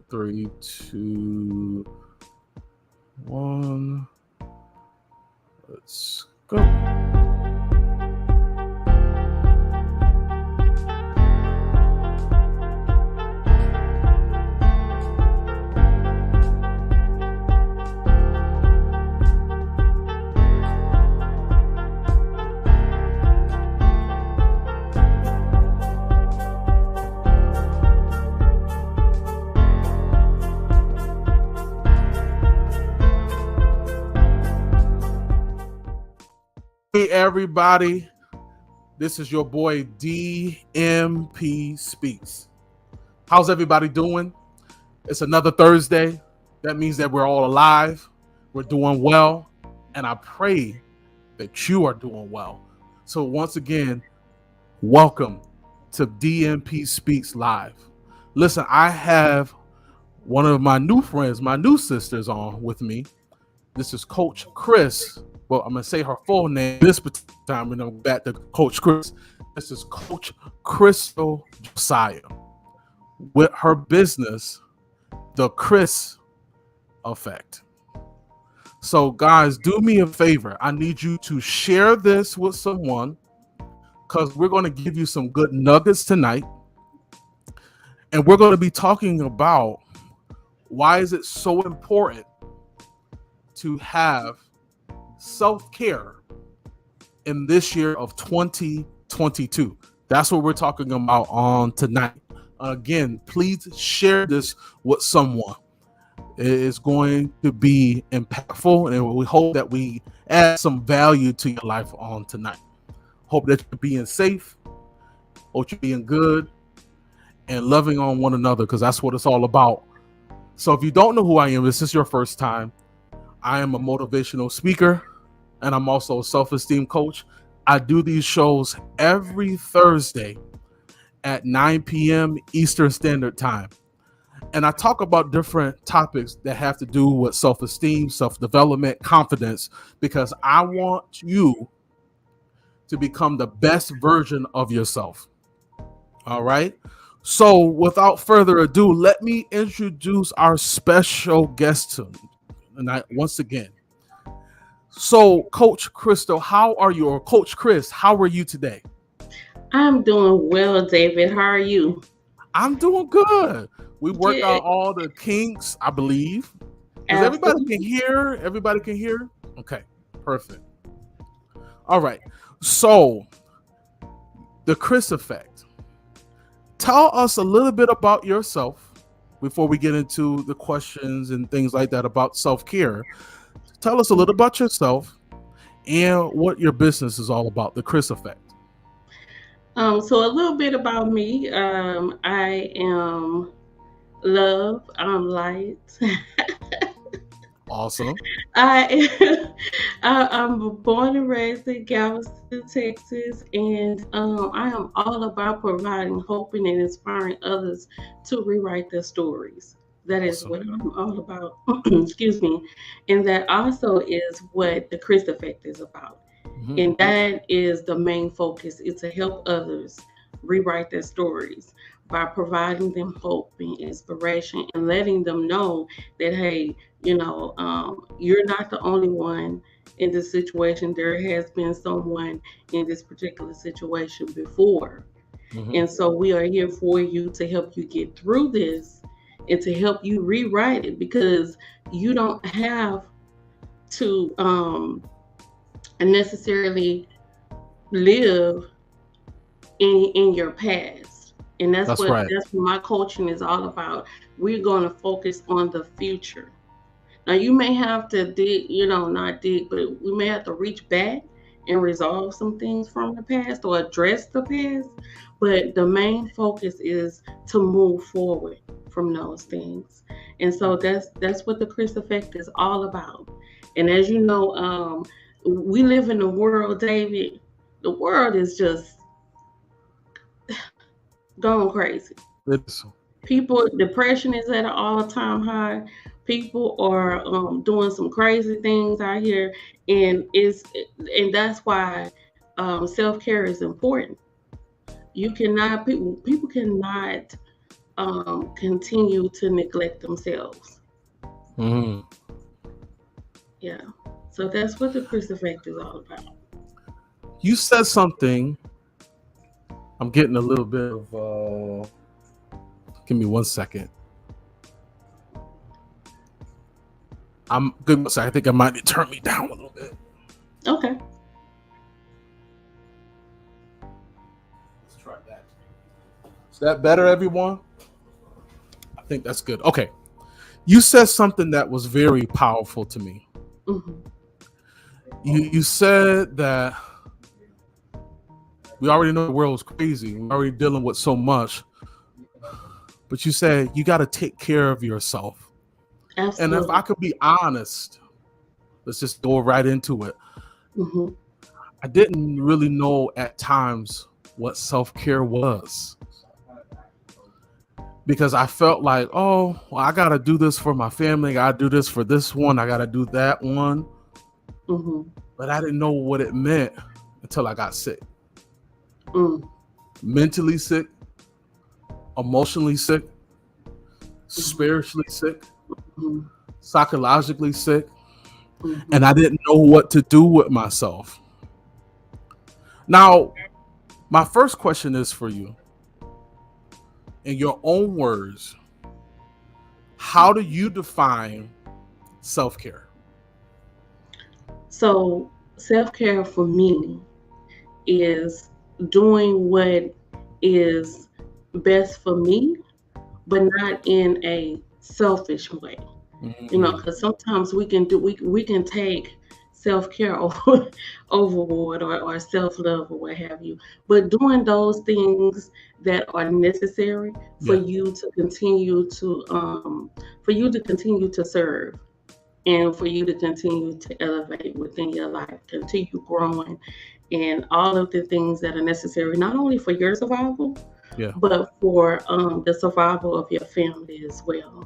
3, 2, 1. Let's go. Hey everybody, this is your boy DMPSpeaks. How's everybody doing? It's another Thursday. That means that we're all alive, we're doing well, and I pray that you are doing well. So once again, welcome to DMP Speaks Live. Listen, I have one of my new friends, my new sisters on with me. This is Coach Chris. Well, I'm going to say her full name this time, and I'm back to Coach Chris. This is Coach Krystal Josiah with her business, the Chris Effect. So, guys, do me a favor. I need you to share this with someone because we're going to give you some good nuggets tonight. And we're going to be talking about why is it so important to have self-care in this year of 2022. That's what we're talking about on tonight. Again, please share this with someone. It is going to be impactful, and we hope that we add some value to your life on tonight. Hope that you're being safe, hope you're being good, and loving on one another, because that's what it's all about. So if you don't know who I am, this is your first time. I am a motivational speaker, and I'm also a self-esteem coach. I do these shows every Thursday at 9 p.m. Eastern Standard Time. And I talk about different topics that have to do with self-esteem, self-development, confidence, because I want you to become the best version of yourself. All right? So without further ado, let me introduce our special guest tonight once again. So, Coach Krystal, how are you? Or Coach Chris, how are you today? I'm doing well, David. How are you? I'm doing good. We worked out all the kinks, I believe. Because everybody can hear. Everybody can hear? Okay, perfect. All right. So, the Chris Effect. Tell us a little bit about yourself before we get into the questions and things like that about self-care. Tell us a little about yourself and what your business is all about, the Chris Effect. So a little bit about me. I am love. I'm light. Awesome. I'm born and raised in Galveston, Texas, and I am all about providing hope and inspiring others to rewrite their stories. That is what I'm all about. Excuse me. And that also is what the Chris Effect is about. Mm-hmm. And that is the main focus, is to help others rewrite their stories by providing them hope and inspiration and letting them know that, hey, you're not the only one in this situation. There has been someone in this particular situation before. Mm-hmm. And so we are here for you to help you get through this and to help you rewrite it, because you don't have to necessarily live in your past. And that's what my coaching is all about. We're going to focus on the future. Now you may have to dig, not dig, but we may have to reach back and resolve some things from the past or address the past. But the main focus is to move forward from those things. And so that's what the Chris Effect is all about. And as you know, we live in a world, David. The world is just going crazy. People, depression is at an all-time high. People are doing some crazy things out here, and that's why self-care is important. You cannot, people cannot continue to neglect themselves. Mm-hmm. Yeah. So that's what the Krystal effect is all about. You said something. I'm getting a little bit of. Give me 1 second. I'm good. So I think I might need to turn me down a little bit. Okay. Let's try that. Is that better, everyone? I think that's good. Okay. You said something that was very powerful to me. Mm-hmm. You said that we already know the world is crazy. We're already dealing with so much. But you said you got to take care of yourself. Absolutely. And if I could be honest, let's just go right into it. Mm-hmm. I didn't really know at times what self-care was. Because I felt like, oh, well, I got to do this for my family. I got to do this for this one. I got to do that one. Mm-hmm. But I didn't know what it meant until I got sick. Mm. Mentally sick, emotionally sick, spiritually sick, Mm-hmm. psychologically sick. Mm-hmm. And I didn't know what to do with myself. Now, my first question is for you. In your own words, how do you define self-care? So self-care for me is doing what is best for me, but not in a selfish way. You know, because sometimes we can take self-care overboard or self-love or what have you, but doing those things that are necessary for you to continue to serve, and for you to continue to elevate within your life, continue growing, and all of the things that are necessary, not only for your survival, but for the survival of your family as well.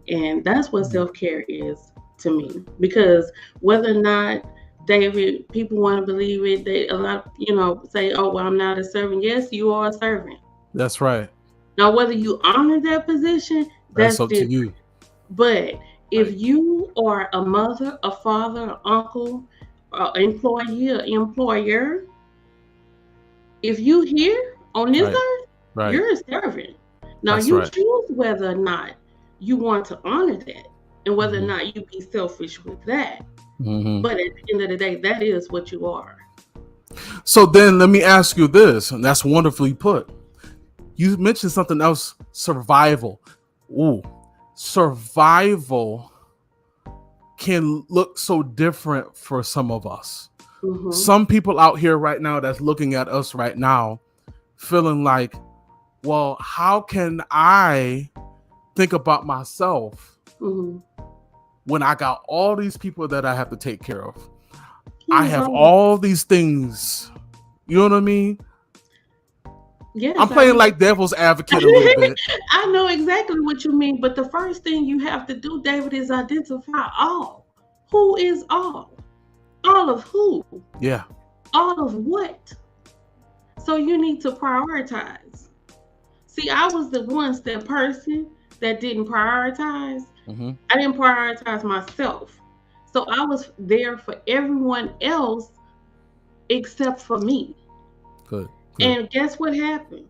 And that's what self-care is to me. Because whether or not people want to believe it, they a lot, say, oh, well, I'm not a servant. Yes, you are a servant. That's right. Now, whether you honor that position, that's up different. to you. But if you are a mother, a father, an uncle, employee, or employer, if you here on this earth, you're a servant. Now you choose whether or not you want to honor that, and whether or not you be selfish with that. But at the end of the day, that is what you are. So then let me ask you this, and that's wonderfully put. You mentioned something else, survival. Ooh, survival can look so different for some of us. Some people out here right now that's looking at us right now feeling like, well, how can I think about myself when I got all these people that I have to take care of? I have all these things. You know what I mean? Yes, I'm playing like devil's advocate a little bit. I know exactly what you mean, but the first thing you have to do, David, is identify all. Who is all? All of who? Yeah. All of what? So you need to prioritize. See, I was that person that didn't prioritize. I didn't prioritize myself. So I was there for everyone else except for me. Good. And guess what happened?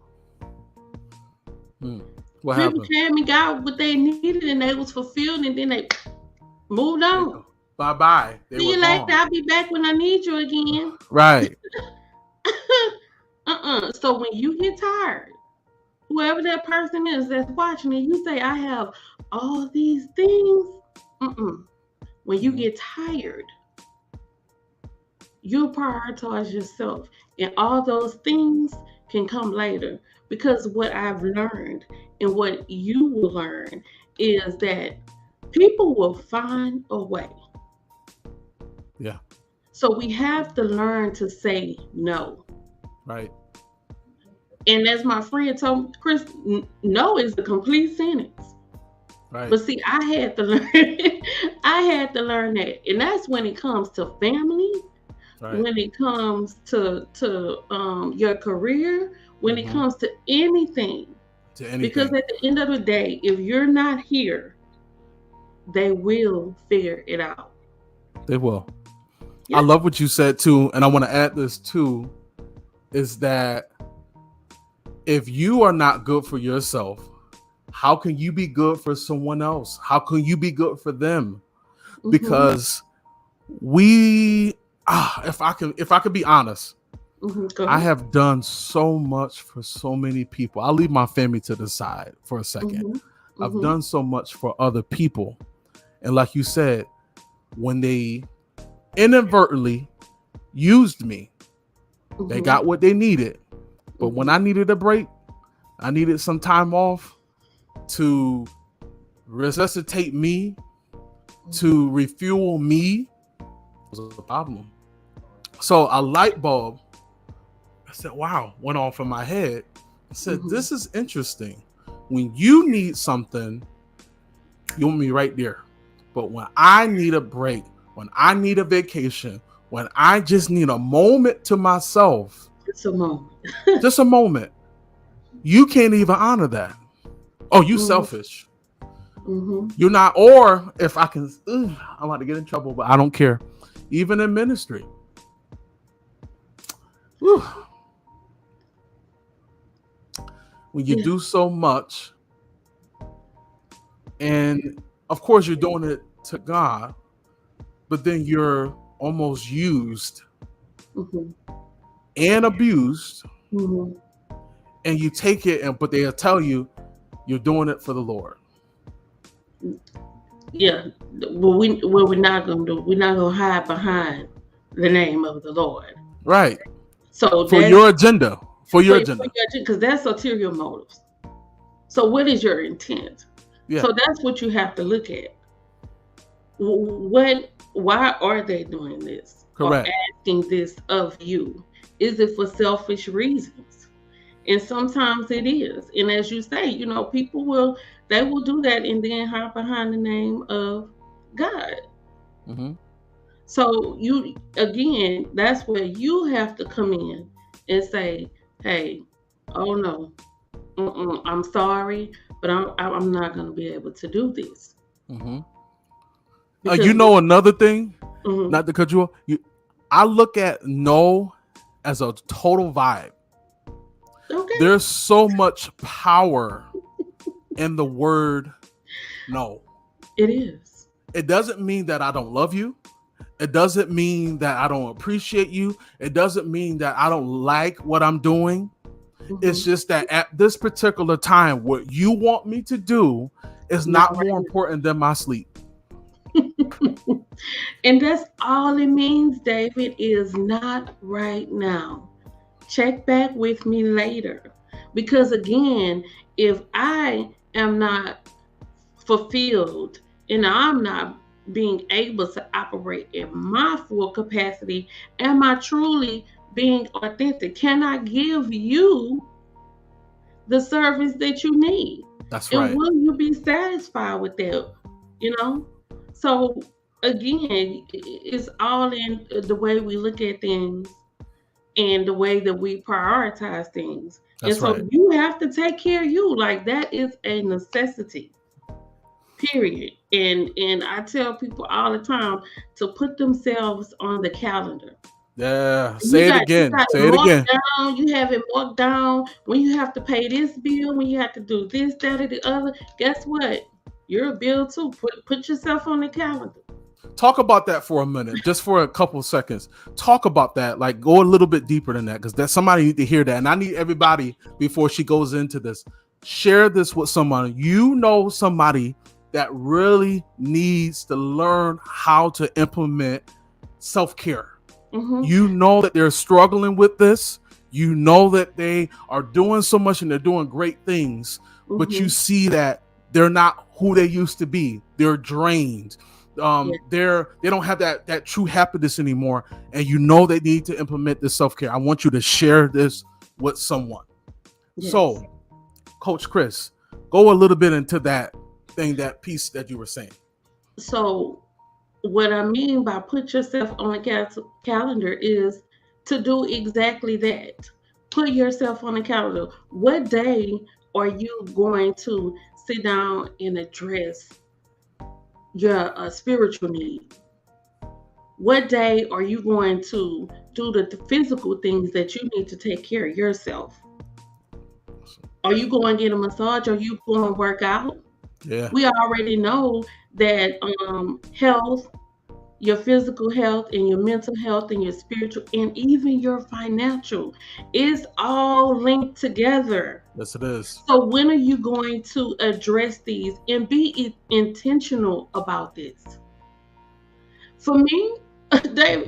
What People happened? came and got what they needed, and they was fulfilled, and then they moved on. Bye-bye. See you later. I'll be back when I need you again. Right. So when you get tired, whoever that person is that's watching, and you say, I have all these things. When you get tired, you'll prioritize yourself, and all those things can come later. Because what I've learned, and what you will learn, is that people will find a way. Yeah. So we have to learn to say no. Right. And as my friend told me, Chris, no is a complete sentence. Right. But see, I had to learn that. And that's when it comes to family, when it comes to your career, when it comes to anything. to anything. Because at the end of the day, if you're not here, they will figure it out. They will. Yeah. I love what you said too, and I want to add this too, is that if you are not good for yourself, how can you be good for someone else? How can you be good for them? Mm-hmm. Because if I can be honest, I have done so much for so many people. I'll leave my family to the side for a second. I've done so much for other people. And like you said, when they inadvertently used me, they got what they needed. But when I needed a break, I needed some time off to resuscitate me, to refuel me, was a problem. So a light bulb, I said, wow, went off in my head. I said, this is interesting. When you need something, you want me right there. But when I need a break, when I need a vacation, when I just need a moment to myself, just a moment, you can't even honor that. Oh, you selfish. You're not, or if I can, I'm about to get in trouble, but I don't care. Even in ministry. When you do so much, and of course you're doing it to God, but then you're almost used and abused, and you take it, but they'll tell you you're doing it for the Lord. Yeah, what we're not gonna do, we're not gonna hide behind the name of the Lord. Right. So for your agenda, because that's ulterior motives. So what is your intent? Yeah. So that's what you have to look at. Why are they doing this? Correct. Or asking this of you? Is it for selfish reasons? And sometimes it is. And as you say, people will do that and then hide behind the name of God. So that's where you have to come in and say, hey, oh no, I'm sorry, but I'm not going to be able to do this. Another thing, not to cut you off, I look at no as a total vibe. Okay. There's so much power in the word no. It is. It doesn't mean that I don't love you. It doesn't mean that I don't appreciate you. It doesn't mean that I don't like what I'm doing. It's just that at this particular time, what you want me to do is not more important than my sleep. And that's all it means, David, is not right now. Check back with me later. Because again, if I am not fulfilled and I'm not being able to operate in my full capacity, am I truly being authentic? Can I give you the service that you need? That's right. And will you be satisfied with that? So again, it's all in the way we look at things and the way that we prioritize things. That's and so right. You have to take care of you. Like, that is a necessity. Period. And I tell people all the time to put themselves on the calendar. Yeah, say it again. You have it marked down when you have to pay this bill, when you have to do this, that, or the other. Guess what? You're a bill too. Put yourself on the calendar. Talk about that for a minute, just for a couple of seconds. Talk about that. Like, go a little bit deeper than that, because that somebody need to hear that. And I need everybody, before she goes into this, share this with someone. Somebody that really needs to learn how to implement self-care. That they're struggling with this. That they are doing so much and they're doing great things, but you see that they're not who they used to be. They're drained. They don't have that true happiness anymore, and they need to implement this self-care. I want you to share this with someone. Yes. So, Coach Chris, go a little bit into that piece that you were saying. So what I mean by put yourself on a calendar is to do exactly that. Put yourself on a calendar. What day are you going to sit down and address your spiritual need? What day are you going to do the physical things that you need to take care of yourself? Are you going to get a massage? Are you going to work out? Yeah. We already know that health, your physical health and your mental health and your spiritual and even your financial is all linked together. Yes, it is. So when are you going to address these and be intentional about this? For me,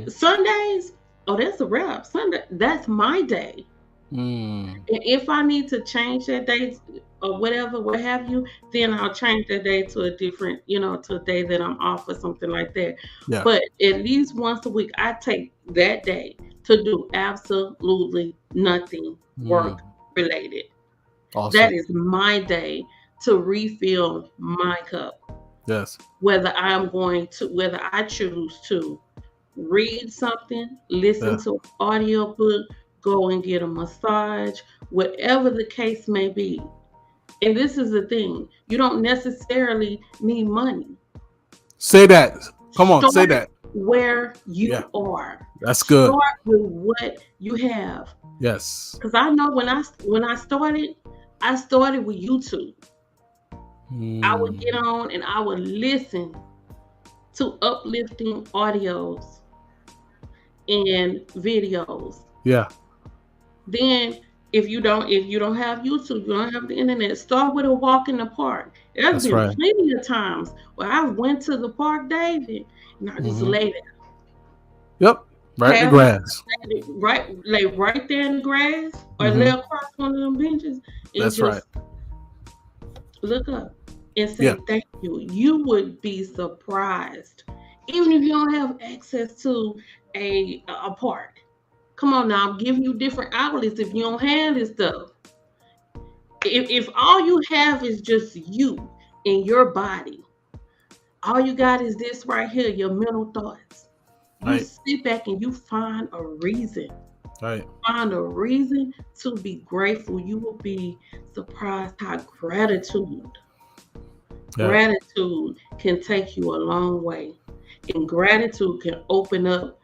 Sundays, oh, that's a wrap. Sunday, that's my day. And if I need to change that day or whatever, what have you, then I'll change that day to a different, to a day that I'm off or something like that. Yeah. But at least once a week, I take that day to do absolutely nothing work related. Awesome. That is my day to refill my cup. Yes. Whether I choose to read something, listen to an audiobook, go and get a massage, whatever the case may be. And this is the thing, you don't necessarily need money. Say that. Come on, say that. Where you are. That's good. Start with what you have. Yes. Because I know when I started with YouTube. I would get on and I would listen to uplifting audios and videos. Yeah. Then if you don't have YouTube, you don't have the internet, start with a walk in the park. There's been plenty of times where I went to the park, David, and I just lay there. Yep. Right in the grass. Right there in the grass, or lay across one of them benches and That's just look up and say thank you. You would be surprised. Even if you don't have access to a park. Come on now, I'm giving you different outlets if you don't have this stuff. If all you have is just you and your body, all you got is this right here, your mental thoughts. You sit back and you find a reason. Find a reason to be grateful. You will be surprised how gratitude can take you a long way. And gratitude can open up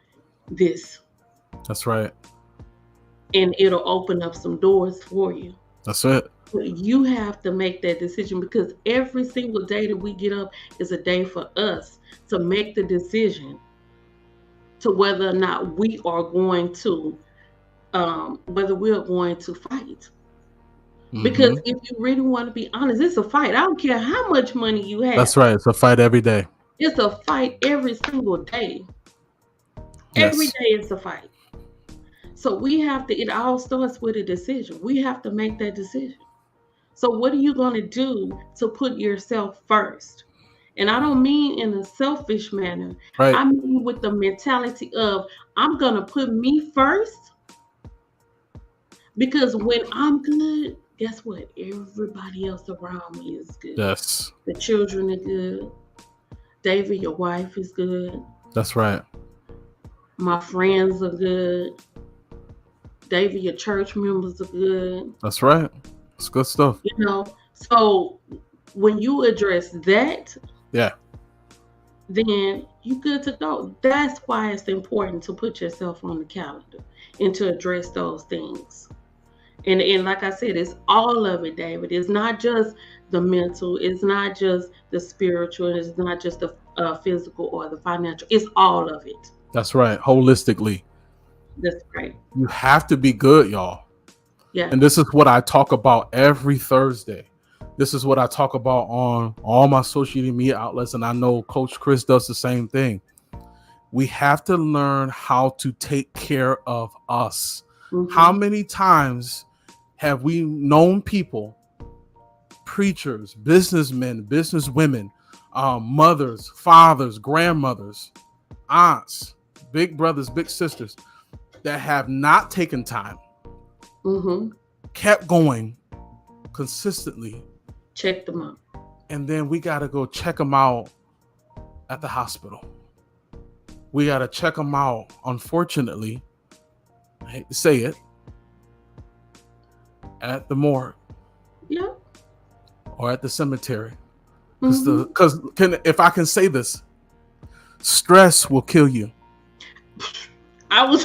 this. That's right. And it'll open up some doors for you. That's it. But you have to make that decision, because every single day that we get up is a day for us to make the decision to whether or not we are going to fight. Because if you really want to be honest, it's a fight. I don't care how much money you have. That's right. It's a fight every day. It's a fight every single day. Every day it's a fight. So it all starts with a decision. We have to make that decision. So what are you going to do to put yourself first? And I don't mean in a selfish manner. I mean with the mentality of, I'm going to put me first, because when I'm good, guess what? Everybody else around me is good. Yes. The children are good. David, your wife is good. That's right. My friends are good. David, your church members are good. That's right. It's good stuff. So when you address that, then you're good to go. That's why it's important to put yourself on the calendar and to address those things. And like I said, it's all of it, David. It's not just the mental. It's not just the spiritual. It's not just the physical or the financial. It's all of it. That's right. Holistically. That's right. You have to be good, y'all. Yeah. And this is what I talk about every Thursday. This is what I talk about on all my social media outlets. And I know Coach Chris does the same thing. We have to learn how to take care of us. How many times have we known people, preachers, businessmen, businesswomen, mothers, fathers, grandmothers, aunts, big brothers, big sisters, that have not taken time, kept going consistently. Check them out. And then we got to go check them out at the hospital. We got to check them out, unfortunately, I hate to say it, at the morgue. Yeah. or at the cemetery. Because if I can say this, stress will kill you. I was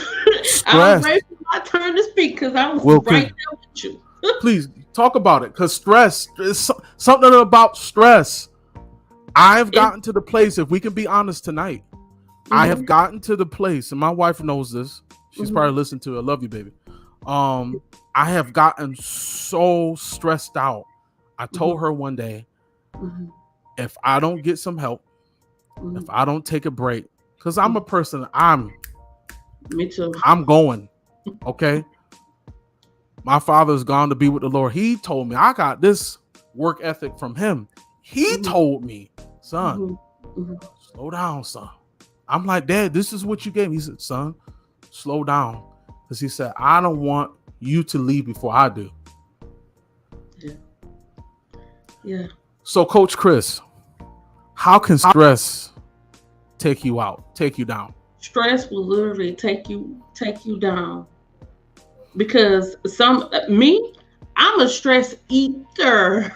ready for my turn to speak because I was right there with you. Please talk about it, because stress is something about stress. I've gotten to the place, if we can be honest tonight, I have gotten to the place, and my wife knows this. She's probably listened to it. I love you, baby. I have gotten so stressed out. I told her one day, if I don't get some help, if I don't take a break, because I'm a person, me too. I'm going, okay? My father's gone to be with the Lord. He told me, I got this work ethic from him. He told me, son, slow down, son. I'm like, Dad, this is what you gave me. He said, son, slow down. Because he said, I don't want you to leave before I do. Yeah. So, Coach Chris, how can stress take you out, take you down? Stress will literally take you down. Because I'm a stress eater.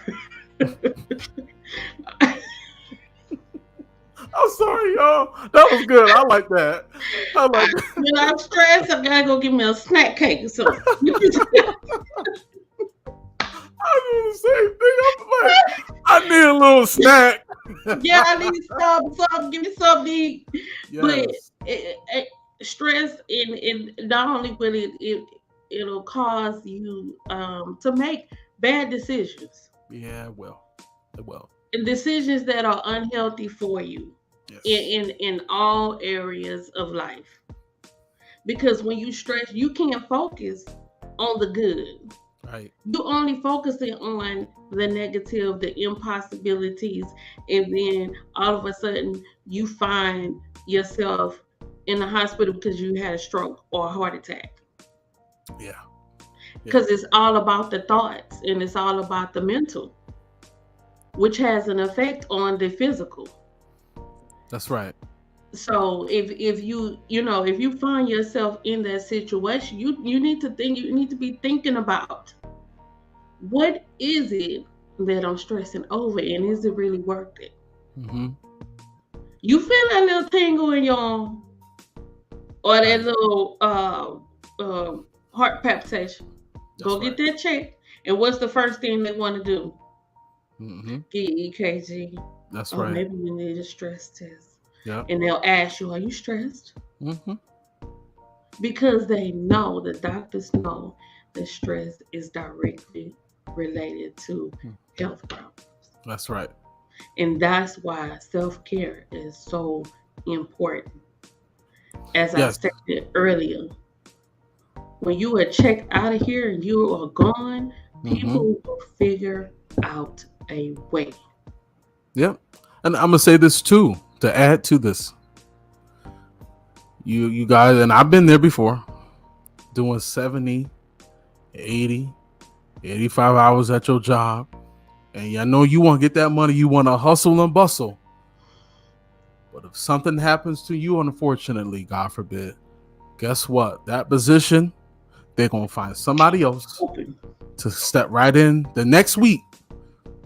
I'm sorry, y'all. That was good. I like that. When I'm stressed, I gotta go get me a snack cake or something. I do the same thing. I'm like, I need a little snack. Yeah, I need something. Give me something to eat. Yes. But stress, and not only will it'll cause you to make bad decisions. Yeah, it will. And decisions that are unhealthy for you. Yes. In all areas of life. Because when you stress, you can't focus on the good. Right. You're only focusing on the negative, the impossibilities, and then all of a sudden you find yourself in the hospital because you had a stroke or a heart attack. Yeah. Because it's all about the thoughts and it's all about the mental, which has an effect on the physical. That's right. So if you find yourself in that situation, you need to be thinking about, what is it that I'm stressing over, and is it really worth it? You feel that little tingle in your arm, or that little heart palpitation. Go get that checked. And what's the first thing they want to do? Get EKG. That's right. Maybe you need a stress test. Yeah. And they'll ask you, are you stressed? Because they know, the doctors know, that stress is directly related to health problems. That's right. And that's why self-care is so important. As I stated earlier, when you are checked out of here and you are gone, people will figure out a way. Yep. And I'm going to say this too, to add to this. You guys, and I've been there before, doing 70, 80, 85 hours at your job. And I know you want to get that money. You want to hustle and bustle. But if something happens to you, unfortunately, God forbid, guess what? That position, they're going to find somebody else to step right in. The next week,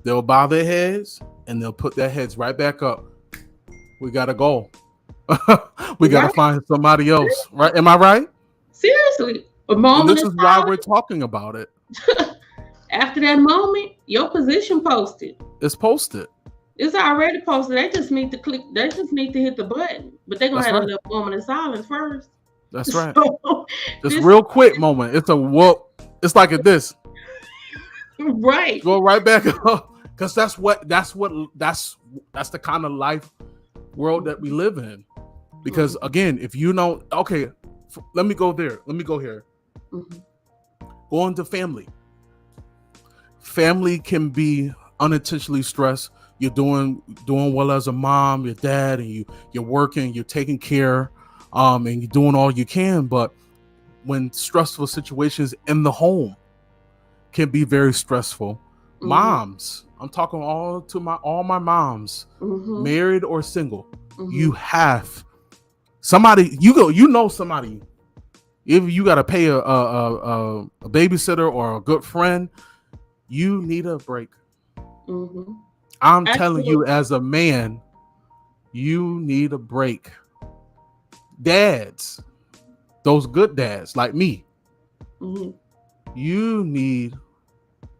they'll bow their heads and they'll put their heads right back up. We got to go. We got to find somebody else. Right? Am I right? Seriously. And this is why we're talking about it. After that moment, your position posted. It's posted. It's already posted. They just need to click. They just need to hit the button. But they're going to have a little moment of silence first. That's right. Just real quick moment. It's a whoop. It's like this. Right. Go right back up. Because that's the kind of life world that we live in. Because again, if you know, okay, let me go there. Let me go here. Go into family. Family can be unintentionally stressed. You're doing well as a mom, your dad, and you're working, you're taking care, and you're doing all you can. But when stressful situations in the home can be very stressful, moms, I'm talking all my moms, married or single, you have somebody, you know somebody. If you got to pay a babysitter or a good friend, you need a break. Mm-hmm. I'm telling Absolutely. you, as a man, you need a break. Dads, those good dads like me, Mm-hmm. you need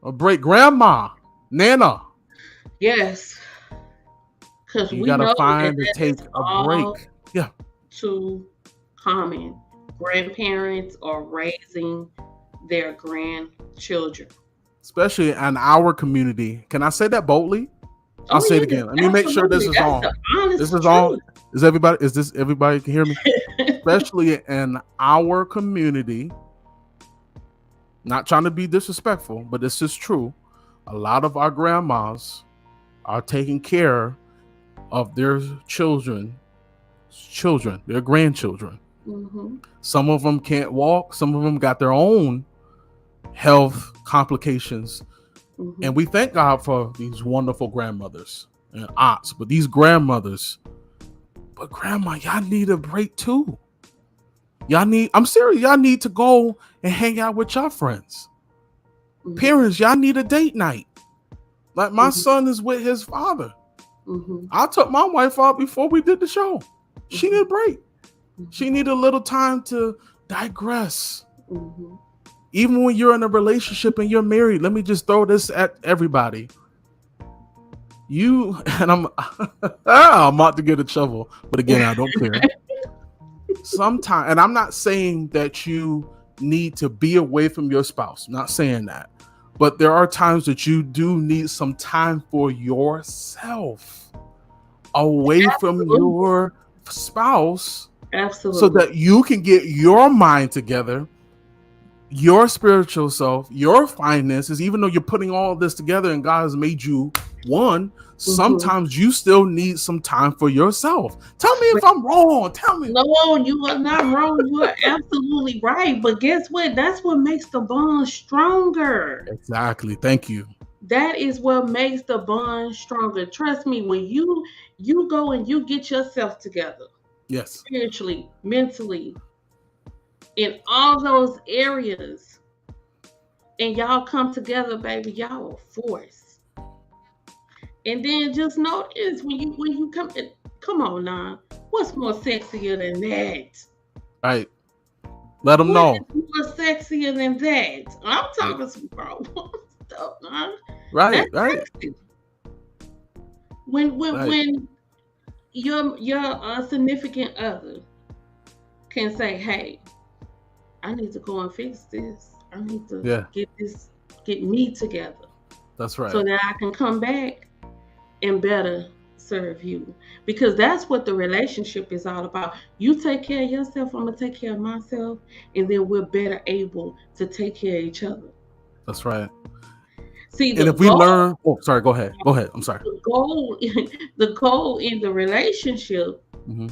a break. Grandma, Nana, Yes, because you we gotta know that find to that take is a all break. Yeah, too common. Grandparents are raising their grandchildren. especially in our community. Can I say that boldly? I'll Oh say it yes, again. Let me make sure this absolutely. is That's on. the This honest is on. truth. Is everybody? Is this everybody can hear me? Especially in our community. Not trying to be disrespectful, but this is true. A lot of our grandmas are taking care of their children, their grandchildren. Mm-hmm. Some of them can't walk. Some of them got their own health complications. Mm-hmm. And we thank God for these wonderful grandmothers and aunts, but these grandmothers, but grandma, y'all need a break too. I'm serious, y'all need to go and hang out with your friends. Mm-hmm. Parents, y'all need a date night. Like my Mm-hmm. son is with his father. Mm-hmm. I took my wife out before we did the show. She need a break. She need a little time to digress. Mm-hmm. Even when you're in a relationship and you're married, let me just throw this at everybody. You and I'm about to get a shovel, but again, I don't care. Sometimes, and I'm not saying that you need to be away from your spouse. I'm not saying that. But there are times that you do need some time for yourself away from Absolutely. your spouse so Absolutely. that you can get your mind together, your spiritual self, your finances, even though you're putting all of this together and God has made you one, Mm-hmm. sometimes you still need some time for yourself. Tell me if I'm wrong. Tell me. No, you are not wrong. You are absolutely right. But guess what? That's what makes the bond stronger. Exactly. Thank you. That is what makes the bond stronger. Trust me, when you go and you get yourself together, Yes. spiritually, mentally, in all those areas, and y'all come together, baby, y'all a force. And then just notice when you come on now, what's more sexier than that? Right. Let them What know. is more sexier than that? I'm Right. talking some grown stuff, huh? Right. That's Right. sexy. When when Right. when your significant other can say, "Hey, I need to go and fix this. I need to Yeah. get me together, That's so right. that I can come back and better serve you." Because that's what the relationship is all about. You take care of yourself, I'm gonna take care of myself, and then we're better able to take care of each other. That's right. See, And the if we goal, learn, oh, sorry, go ahead. Go ahead. I'm sorry. the goal, the goal in the relationship Hmm.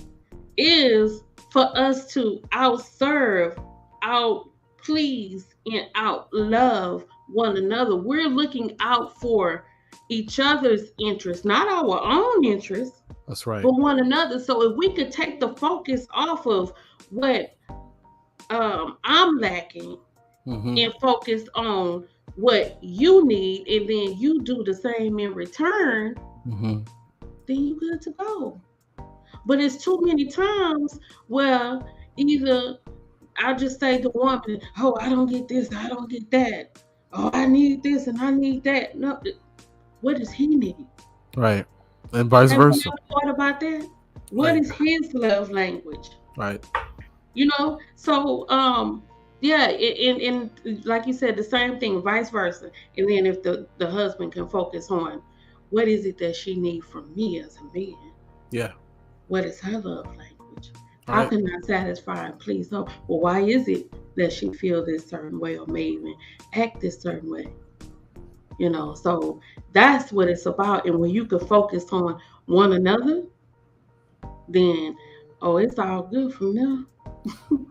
is for us to outserve, out please, and out love one another. We're looking out for each other's interests, not our own interests, That's right. but one another. So if we could take the focus off of what I'm lacking Hmm. and focus on what you need, and then you do the same in return, Hmm. then you good to go. But it's too many times where either I just say to woman, "Oh, I don't get this, I don't get that. Oh, I need this and I need that." No, what does he need? Right. And vice Have you versa. ever thought about that? What Right. is his love language? Right. So yeah, and like you said, the same thing, vice versa. And then if the husband can focus on what is it that she needs from me as a man, Yeah. what is her love language? How Right. can I satisfy and please her? Well, why is it that she feel this certain way or may even act this certain way? So that's what it's about. And when you can focus on one another, then it's all good from there.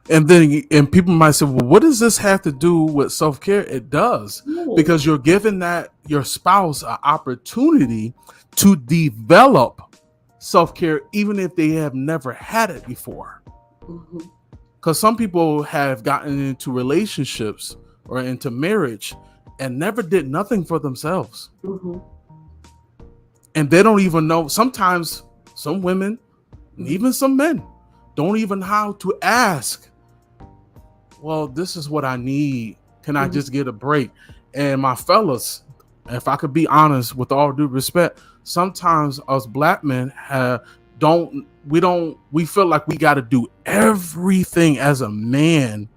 And people might say, well, what does this have to do with self-care? It does, Yes. because you're giving that your spouse an opportunity to develop self-care even if they have never had it before. Mm-hmm. Because some people have gotten into relationships or into marriage and never did nothing for themselves. Mm-hmm. And they don't even know. Sometimes some women and even some men don't even know how to ask. Well, this is what I need. Can I just get a break? And my fellas, if I could be honest, with all due respect, sometimes us black men we feel like we got to do everything as a man,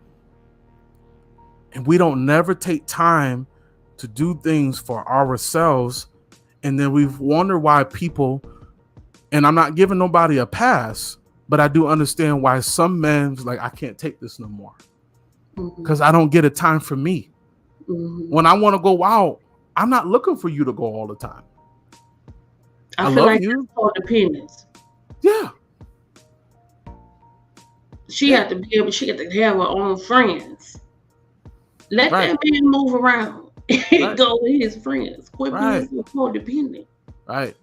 and we don't never take time to do things for ourselves. And then we wonder why people, and I'm not giving nobody a pass, but I do understand why some men's like, I can't take this no more because I don't get a time for me. When I want to go out, I'm not looking for you to go all the time. I feel like you. That's codependence. Yeah. She had to be able. She had to have her own friends. Let that man move around and go with his friends. Quit being so codependent. Right.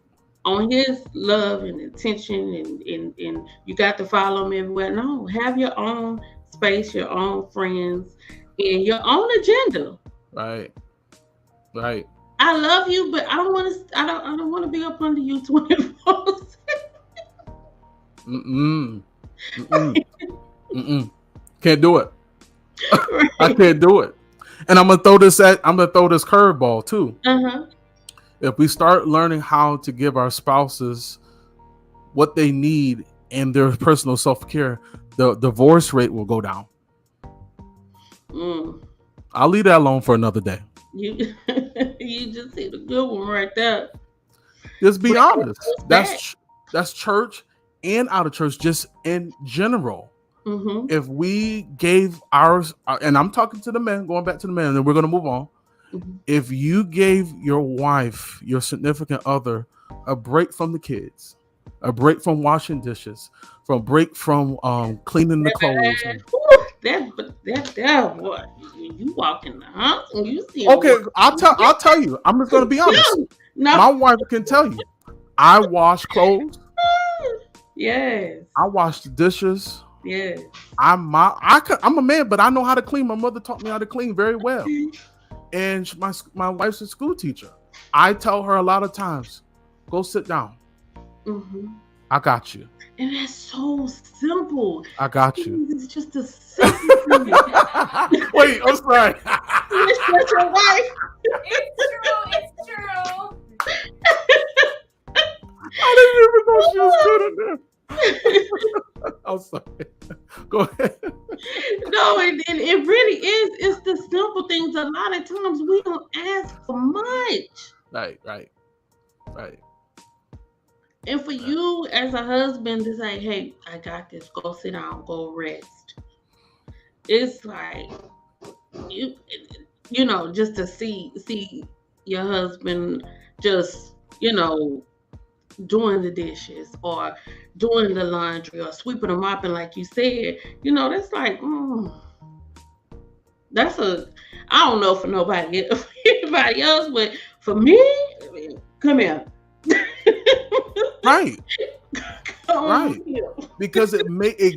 On his love and attention, and you got to follow him everywhere. No, have your own space, your own friends, and your own agenda. Right. I love you, but I don't want to. I don't want to be up under you 24. Can't do it. Right. I can't do it. And I'm gonna throw this curveball too. If we start learning how to give our spouses what they need in their personal self-care, the divorce rate will go down. I'll leave that alone for another day. You just hit a good one right there. Just be honest. That's church and out of church, just in general. If we gave ours, and I'm talking to the men, going back to the men, and then we're going to move on. If you gave your wife, your significant other, a break from the kids, a break from washing dishes, a break from cleaning the clothes. That what you walk in the house and you see. Okay, I'll tell you. I'm just going to be honest. No. My wife can tell you. I wash clothes. Yes. I wash the dishes. Yes. I'm a man, but I know how to clean. My mother taught me how to clean very well. And my wife's a school teacher. I tell her a lot of times, go sit down. I got you. And that's so simple. I got you. It's just a simple thing. Wait, I'm sorry. It's your wife. It's true. I didn't even know she was good at that. I'm sorry. Go ahead. No, it really is. It's the simple things. A lot of times we don't ask for much. Right. And for you as a husband to say, hey, I got this. Go sit down. Go rest. It's like, you know, just to see your husband just, doing the dishes or doing the laundry or sweeping them up, and like you said, that's like, I don't know for anybody else, but for me, come here. Right. Because it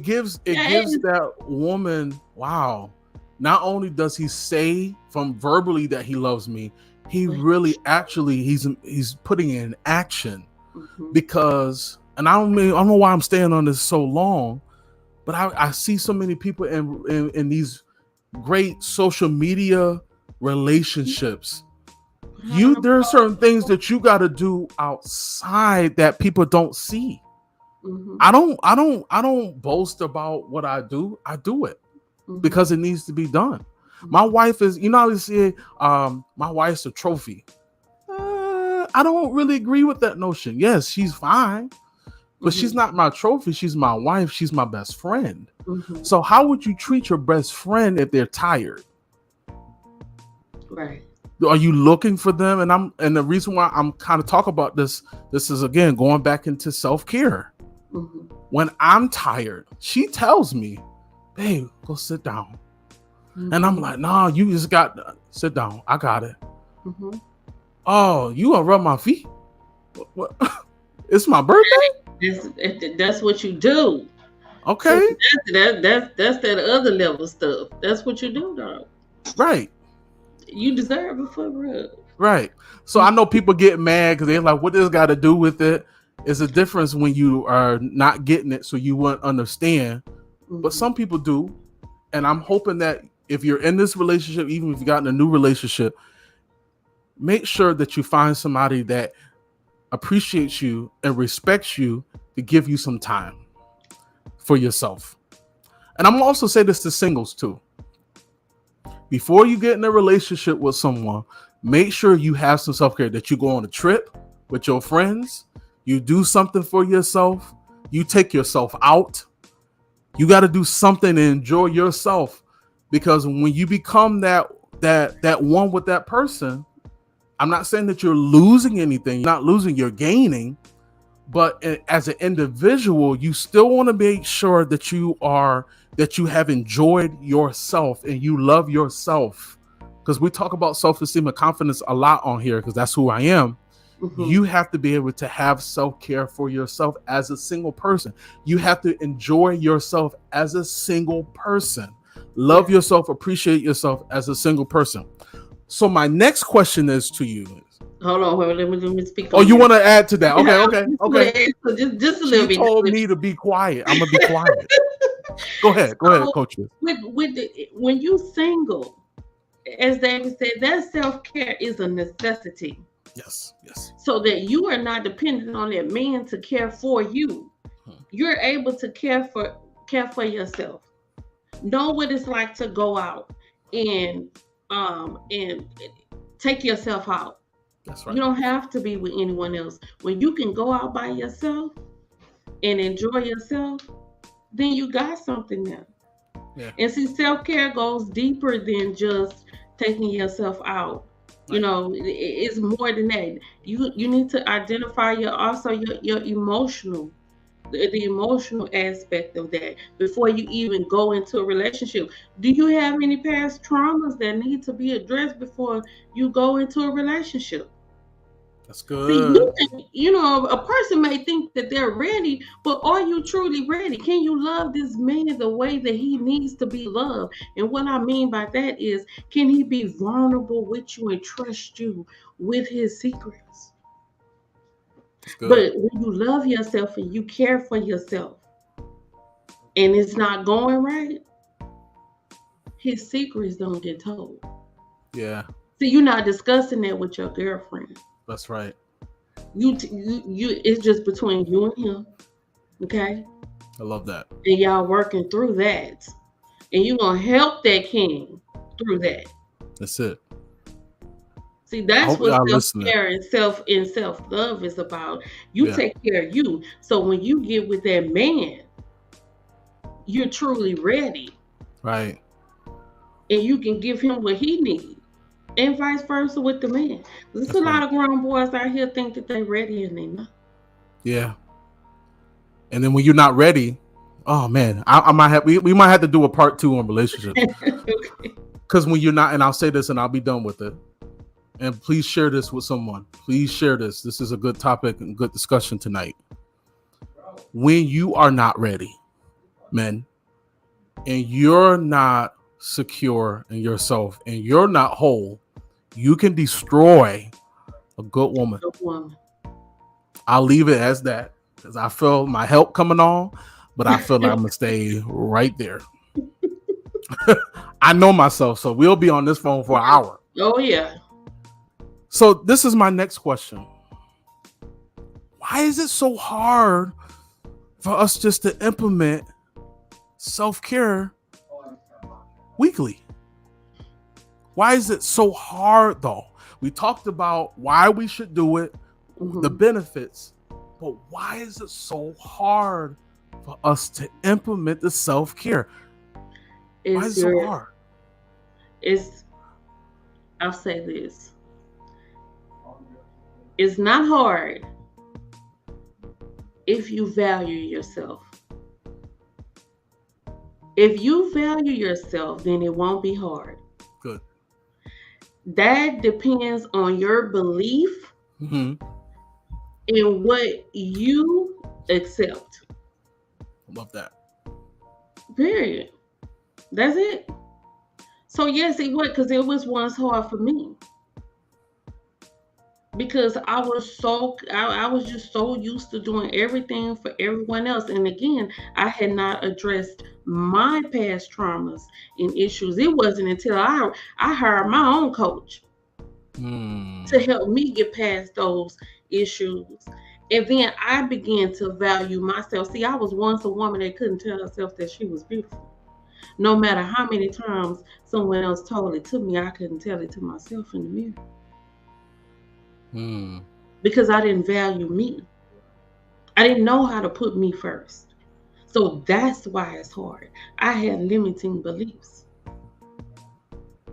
gives that woman, wow. Not only does he say from verbally that he loves me, he really actually he's putting it in action. Because, and I don't know why I'm staying on this so long, but I see so many people in these great social media relationships. There are certain things that you got to do outside that people don't see. I don't boast about what I do. I do it because it needs to be done. My wife is, I always say, my wife's a trophy. I don't really agree with that notion. Yes, she's fine, but she's not my trophy. She's my wife. She's my best friend. So how would you treat your best friend if they're tired? Right. Are you looking for them? And the reason why I'm kind of talking about this is, again, going back into self-care. When I'm tired, she tells me, babe, go sit down. And I'm like, nah, you just got to sit down. I got it. Oh, you gonna rub my feet? What? It's my birthday? That's what you do. Okay. That's that other level stuff. That's what you do, dog. Right. You deserve a foot rub. Right. So I know people get mad because they're like, what this got to do with it? It's a difference when you are not getting it, so you won't understand. But some people do. And I'm hoping that if you're in this relationship, even if you've gotten a new relationship, make sure that you find somebody that appreciates you and respects you to give you some time for yourself. And I'm gonna also say this to singles too. Before you get in a relationship with someone, make sure you have some self-care, that you go on a trip with your friends, you do something for yourself, you take yourself out. You got to do something to enjoy yourself, because when you become that one with that person, I'm not saying that you're losing anything, you're not losing, you're gaining, but as an individual, you still want to make sure that you have enjoyed yourself and you love yourself. Because we talk about self-esteem and confidence a lot on here, because that's who I am. You have to be able to have self-care for yourself as a single person. You have to enjoy yourself as a single person. Love yourself, appreciate yourself as a single person. So my next question is to you. Hold on, let me speak. Oh, you want to add to that? Okay. So just a little bit. You told me to be quiet. I'm gonna be quiet. Go ahead, Coach. When you single, as David said, that self-care is a necessity. Yes. So that you are not dependent on that man to care for you. You're able to care for yourself. Know what it's like to go out and take yourself out. That's right. You don't have to be with anyone else. When you can go out by yourself and enjoy yourself, then you got something there. Yeah. And see, self-care goes deeper than just taking yourself out. Right. It's more than that. You need to identify your emotional, the emotional aspect of that before you even go into a relationship. Do you have any past traumas that need to be addressed before you go into a relationship? That's good. See, a person may think that they're ready, but are you truly ready? Can you love this man the way that he needs to be loved? And what I mean by that is, can he be vulnerable with you and trust you with his secrets? But when you love yourself and you care for yourself and it's not going right, his secrets don't get told. Yeah. See, you're not discussing that with your girlfriend. That's right. You it's just between you and him. Okay? I love that. And y'all working through that. And you're gonna help that king through that. That's it. See, that's what self-care and self-love is about. You take care of you. So when you get with that man, you're truly ready. Right. And you can give him what he needs. And vice versa with the man. There's a lot of grown boys out here think that they're ready and they're not. Yeah. And then when you're not ready, oh man, we might have to do a part 2 on relationships. Because when you're not, and I'll say this and I'll be done with it. And please share this with someone. Please share this. This is a good topic and good discussion tonight. When you are not ready, men, and you're not secure in yourself and you're not whole, you can destroy a good woman. I'll leave it as that, because I feel my help coming on, but I feel like I'm gonna stay right there. I know myself, so we'll be on this phone for an hour. Oh yeah. So this is my next question. Why is it so hard for us just to implement self-care weekly? Why is it so hard though? We talked about why we should do it, the benefits, but why is it so hard for us to implement the self-care? Why is it so hard? I'll say this. It's not hard if you value yourself. If you value yourself, then it won't be hard. Good. That depends on your belief in what you accept. Love that. Period. That's it. So yes, it would, because it was once hard for me. because I was just so used to doing everything for everyone else. And again, I had not addressed my past traumas and issues. It wasn't until I hired my own coach to help me get past those issues. And then I began to value myself. See, I was once a woman that couldn't tell herself that she was beautiful. No matter how many times someone else told it to me, I couldn't tell it to myself in the mirror. Because I didn't value me. I didn't know how to put me first. So that's why it's hard. I had limiting beliefs.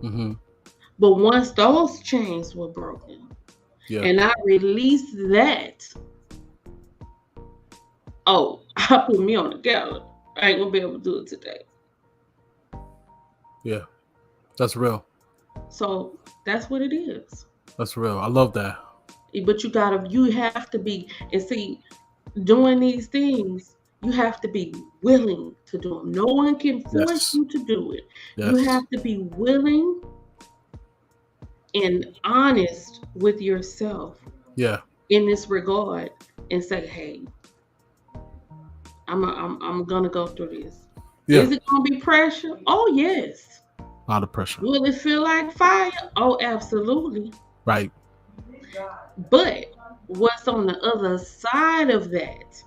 But once those chains were broken, and I released that, I put me on the gallery. I ain't gonna be able to do it today. Yeah, that's real. So that's what it is. That's real. I love that. But you have to be, and see, doing these things, you have to be willing to do them. No one can force you to do it. You have to be willing and honest with yourself. In this regard, and say, hey, I'm gonna go through this. Is it gonna be pressure? Oh yes. A lot of pressure. Will it feel like fire? Oh, absolutely. Right. But what's on the other side of that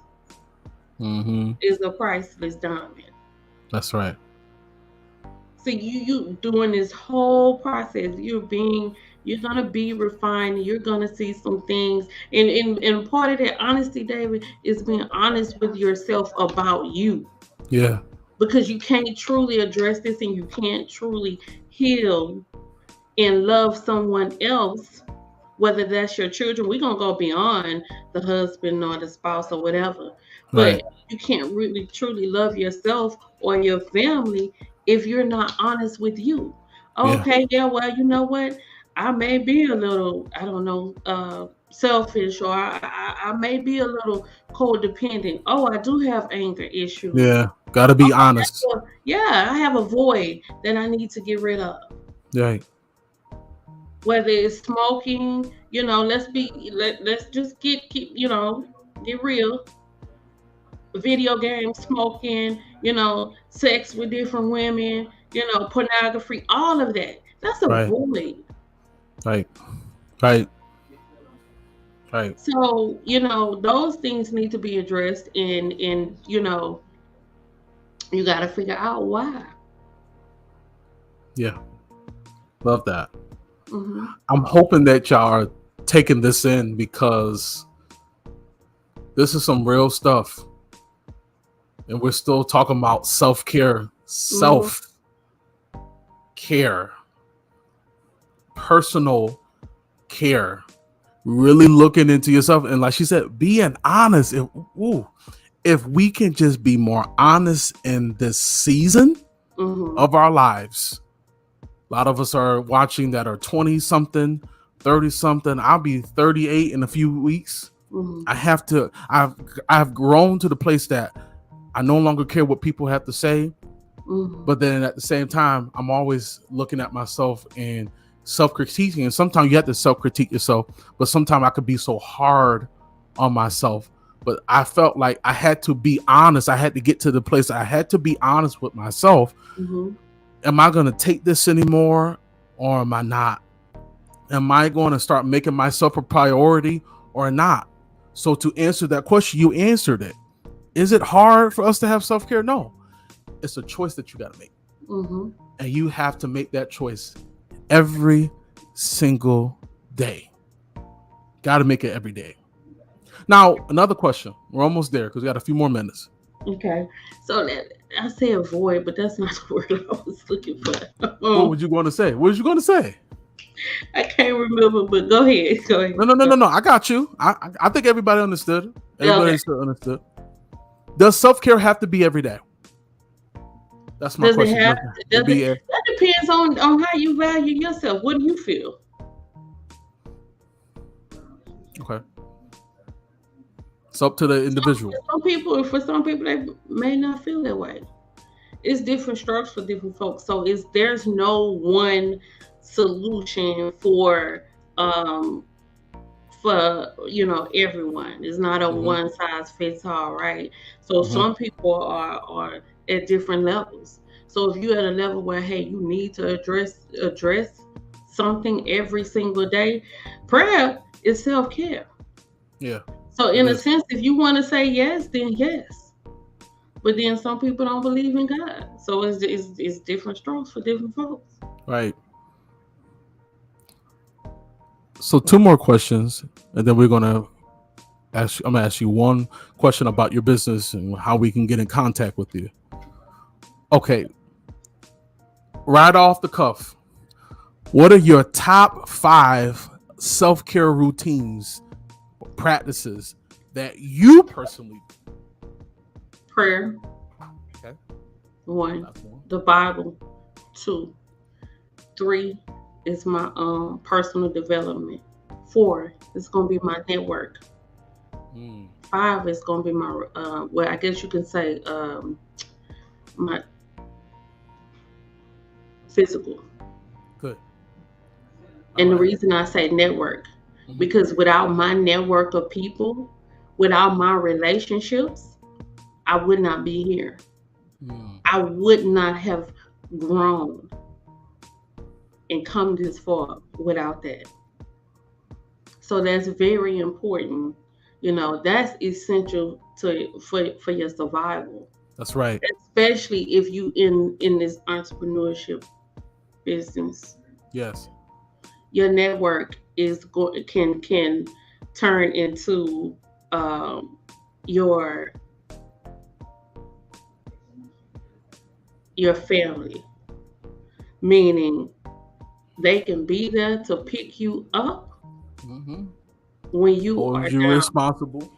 is a priceless diamond. That's right. So you doing this whole process, you're gonna be refined. You're gonna see some things, and part of that honesty, David, is being honest with yourself about you. Yeah. Because you can't truly address this, and you can't truly heal and love someone else, whether that's your children. We're gonna go beyond the husband or the spouse or whatever. But you can't really truly love yourself or your family if you're not honest with you. Okay, well, you know what? I may be a little, I don't know, selfish, or I may be a little codependent. Oh, I do have anger issues. Yeah, gotta be honest. I have a void that I need to get rid of. Right. Whether it's smoking, let's just get real. Video games, smoking, sex with different women, pornography, all of that. That's a void. Right. So, those things need to be addressed, and you got to figure out why. Yeah. Love that. I'm hoping that y'all are taking this in, because this is some real stuff. And we're still talking about self-care, personal care, really looking into yourself. And like she said, being honest. If we can just be more honest in this season of our lives. A lot of us are watching that are 20-something, 30-something. I'll be 38 in a few weeks. I've grown to the place that I no longer care what people have to say. But then at the same time, I'm always looking at myself and self-critiquing. And sometimes you have to self-critique yourself, but sometimes I could be so hard on myself. But I felt like I had to be honest. I had to get to the place I had to be honest with myself. Am I going to take this anymore, or am I not? Am I going to start making myself a priority or not? So to answer that question, you answered it. Is it hard for us to have self-care? No. It's a choice that you got to make. And you have to make that choice every single day. Got to make it every day. Now, another question. We're almost there because we got a few more minutes. Okay. So I say avoid, but that's not the word I was looking for. What were you going to say? What was you going to say? I can't remember, but go ahead. No. I got you. I think everybody understood. Everybody still understood. Does self-care have to be every day? That's my question. That depends on how you value yourself. What do you feel? Okay. It's up to the individual. For some people, they may not feel that way. It's different strokes for different folks. So there's no one solution for for everyone. It's not a one size fits all, right? So some people are at different levels. So if you're at a level where, hey, you need to address something every single day, prayer is self-care. Yeah. So in a sense, if you want to say yes, then yes. But then some people don't believe in God. So it's different strokes for different folks. Right. So 2 more questions, and then I'm gonna ask you one question about your business and how we can get in contact with you. Okay. Right off the cuff, what are your top 5 self-care routines or practices that you personally do? Prayer. Okay. 1, the Bible. 2, 3 is my personal development. 4 is gonna be my network. 5 is gonna be my well, I guess you can say my physical. Good. And the reason I say network, because without my network of people, without my relationships, I would not be here. I would not have grown and come this far without that. So that's very important. That's essential for your survival. That's right. Especially if you in this entrepreneurship business. Yes. Your network can turn into your family, meaning they can be there to pick you up when you are down. Responsible.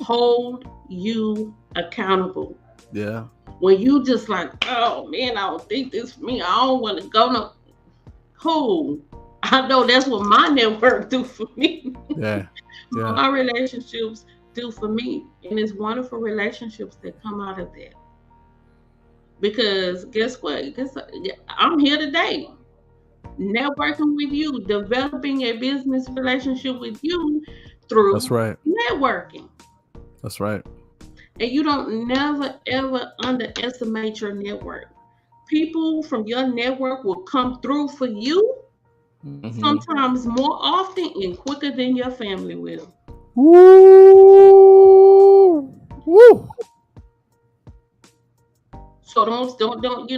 Hold you accountable. Yeah. When you just like, oh man, I don't think this for me. I don't want to go no. Who? I know that's what my network do for me. Yeah. Yeah. My relationships do for me, and it's wonderful relationships that come out of that. Because guess what? I'm here today, networking with you, developing a business relationship with you through networking. That's right. And you don't never ever underestimate your network. People from your network will come through for you sometimes more often and quicker than your family will. Woo! Woo! So don't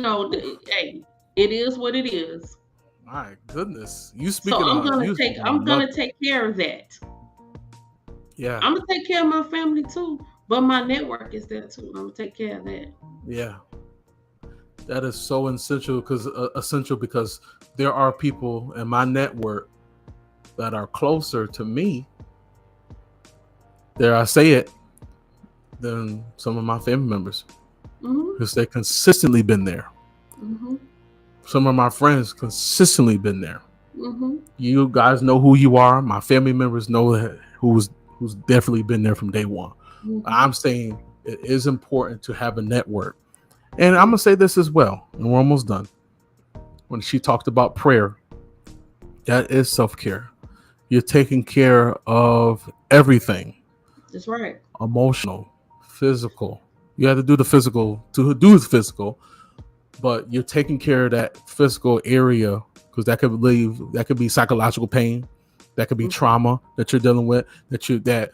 hey, it is what it is. My goodness, you speaking. So I'm gonna take care of that. Yeah, I'm gonna take care of my family too, but my network is there too. I'm gonna take care of that. Yeah, that is so essential because there are people in my network that are closer to me, dare I say it, than some of my family members, because they've consistently been there. Some of my friends consistently been there. You guys know who you are. My family members know who's definitely been there from day one. I'm saying it is important to have a network. And I'm going to say this as well, and we're almost done. When she talked about prayer, that is self-care. You're taking care of everything. That's right. Emotional, physical. You have to do the physical to do the physical, but you're taking care of that physical area, because that could be psychological pain, that could be trauma that you're dealing with, that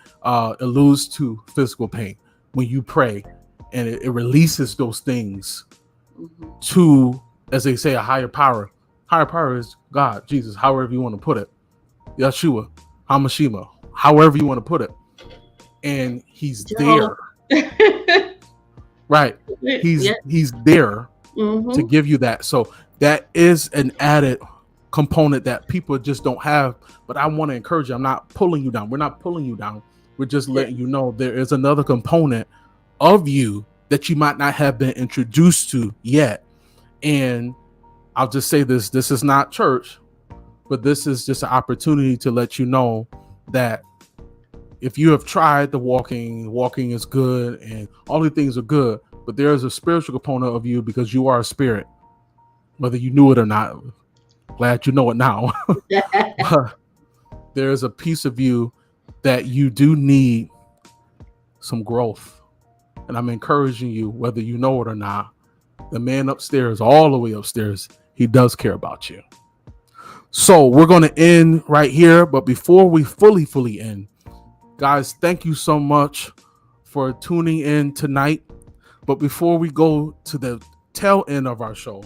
alludes to physical pain. When you pray, and it releases those things to, as they say, a higher power. Higher power is God, Jesus, however you want to put it. Yeshua, Hamashima, however you want to put it. And he's there. Right. He's there to give you that. So that is an added component that people just don't have. But I want to encourage you. I'm not pulling you down. We're not pulling you down. We're just letting you know there is another component of you that you might not have been introduced to yet. And I'll just say this is not church, but this is just an opportunity to let you know that if you have tried the walking is good and all the things are good, but there is a spiritual component of you, because you are a spirit, whether you knew it or not. Glad you know it now. there's a piece of you that you do need some growth. And I'm encouraging you, whether you know it or not, the man upstairs, all the way upstairs, he does care about you. So we're going to end right here. But before we fully end, guys, thank you so much for tuning in tonight. But before we go to the tail end of our show,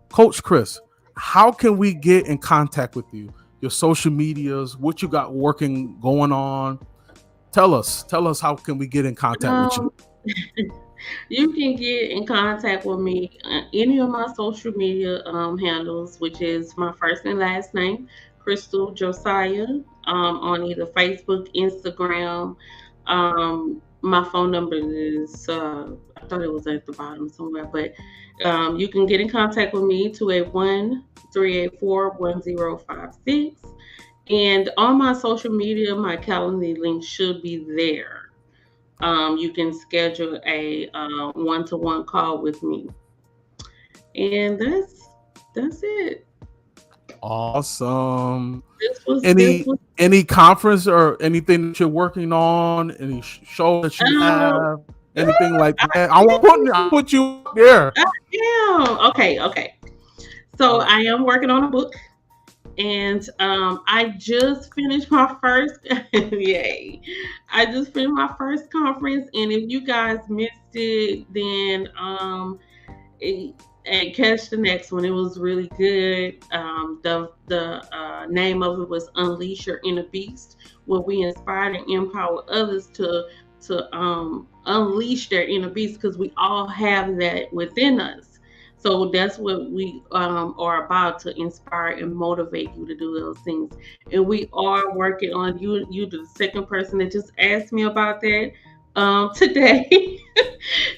Coach Krys, how can we get in contact with you? Your social medias, what you got going on? Tell us how can we get in contact with you? You can get in contact with me on any of my social media handles, which is my first and last name, Krystal Josiah, on either Facebook, Instagram. My phone number is, I thought it was at the bottom somewhere, but you can get in contact with me, 281-384-1056. And on my social media, my calendar link should be there. You can schedule a one-to-one call with me, and that's it. Awesome. Any conference or anything that you're working on? Any show that you have? Anything like that? I'll put you up there. Okay. So I am working on a book. And I just finished my first yay. I just finished my first conference, and if you guys missed it, then and catch the next one. It was really good. The name of it was Unleash Your Inner Beast, where we inspire and empower others to unleash their inner beast, because we all have that within us. So that's what we are about, to inspire and motivate you to do those things. And we are working on you. You're the second person that just asked me about that today.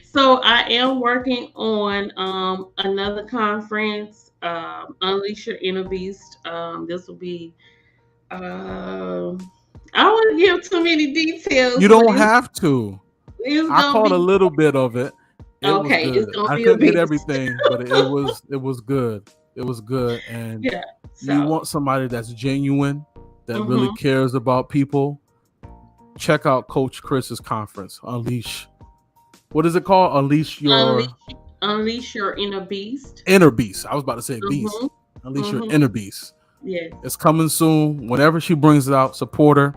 So I am working on another conference, Unleash Your Inner Beast. This will be, I don't want to give too many details. You don't have to. I caught a little bit of it. It's gonna I couldn't get everything, but it was good. It was good, and you want somebody that's genuine, that really cares about people. Check out Coach Krys's conference, Unleash. What is it called? Unleash your inner beast. Inner beast. I was about to say beast. Unleash your inner beast. Yes. It's coming soon. Whenever she brings it out, support her.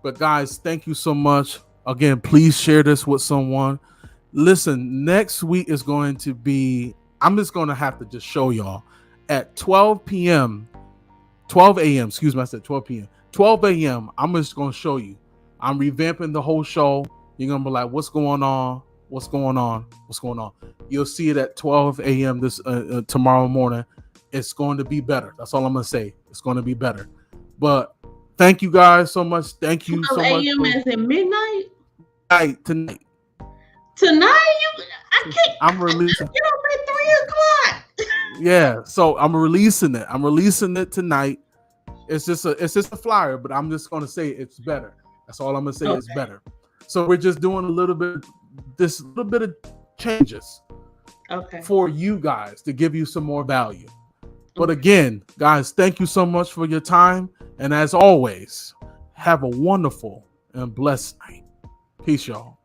But guys, thank you so much. Again, please share this with someone. Listen, next week is going to be, I'm just going to have to just show y'all at 12 a.m. Excuse me, I said 12 p.m. 12 a.m. I'm just going to show you. I'm revamping the whole show. You're going to be like, what's going on? What's going on? What's going on? You'll see it at 12 a.m. this tomorrow morning. It's going to be better. That's all I'm going to say. It's going to be better. But thank you guys so much. Thank you so much. 12 a.m. as in midnight? Tonight. I can't. I'm releasing. You know, at 3 o'clock. Yeah, so I'm releasing it. I'm releasing it tonight. It's just a flyer, but I'm just gonna say it's better. That's all I'm gonna say. Okay. It's better. So we're just doing a little bit of changes. Okay. For you guys to give you some more value. But again, guys, thank you so much for your time. And as always, have a wonderful and blessed night. Peace, y'all.